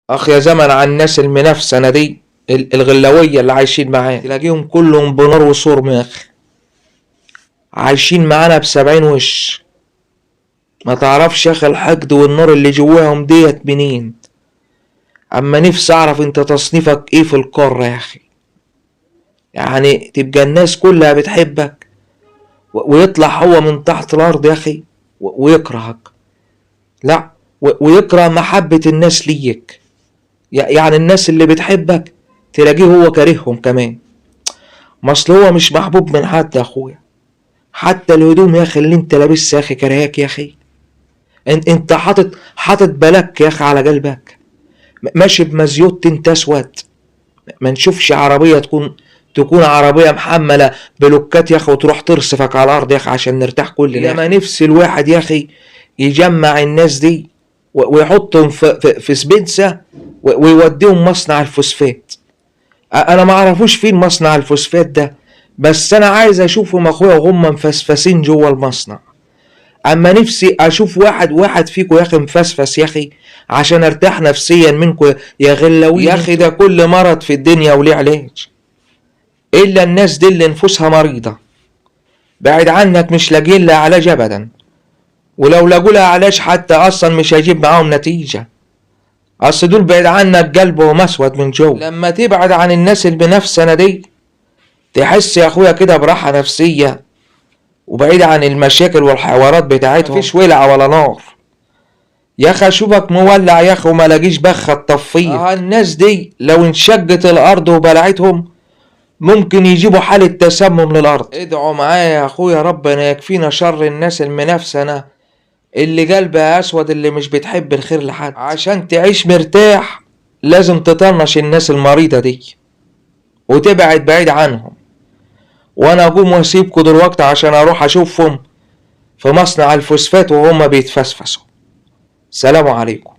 اخ يا زمن على الناس المنافسنة دي، الغلاوية اللي عايشين معانا تلاقيهم كلهم بنار وصور يا اخي، عايشين معانا ب70 وش. ما تعرفش يا اخي الحقد والنار اللي جواهم ديت منين. اما نفسي اعرف انت تصنيفك ايه في القارة يا اخي. يعني تبقى الناس كلها بتحبك ويطلع هو من تحت الارض يا اخي ويكرهك. لا، ويكره محبة الناس ليك. يعني الناس اللي بتحبك تلاقيه هو كارههم كمان. ما اصل هو مش محبوب من حد يا اخويا. حتى الهدوم يا اخي اللي انت لابسها يا اخي كرهاك يا اخي. انت حاطط بلاك يا اخي على قلبك، ماشي بمزيوت انت اسود. ما نشوفش عربية تكون عربية محملة بلوكات يا اخي وتروح ترصفك على الارض يا اخي عشان نرتاح كلنا. لما نفس الواحد يا اخي يجمع الناس دي ويحطهم في سبنسة ويوديهم مصنع الفوسفات. انا ما اعرفوش فين مصنع الفوسفات ده، بس انا عايز اشوفهم اخويا وهم مفسفسين جوه المصنع. اما نفسي اشوف واحد فيكم يا اخي مفسفس يا اخي عشان ارتاح نفسيا منكم يا غلاوي يا اخي. ده كل مرض في الدنيا وليه علاج، الا الناس دي اللي نفوسها مريضة بعد عنك مش لاقيين لها علاج ابدا. ولو لقوا لها علاج حتى اصلا مش هيجيب معاهم نتيجة. اصل دول بعد عنك قلبهم اسود من جوه. لما تبعد عن الناس اللي بنفسنا دي تحس يا اخويا كده براحة نفسية، وبعيد عن المشاكل والحوارات بتاعتهم. مفيش ولع ولا نار يا اخي. اشوفك مولع يا اخي وما لاقيش بخة تطفيه. الناس دي لو انشقت الارض وبلعتهم ممكن يجيبوا حالة تسمم للارض. ادعوا معايا يا اخويا ربنا يكفينا شر الناس المنافسنة اللي قلبها اسود، اللي مش بتحب الخير لحد. عشان تعيش مرتاح لازم تطنش الناس المريضة دي وتبعد بعيد عنهم. وانا اقوم واسيبكوا دلوقتي عشان اروح اشوفهم في مصنع الفوسفات وهم بيتفسفسوا. سلام عليكم.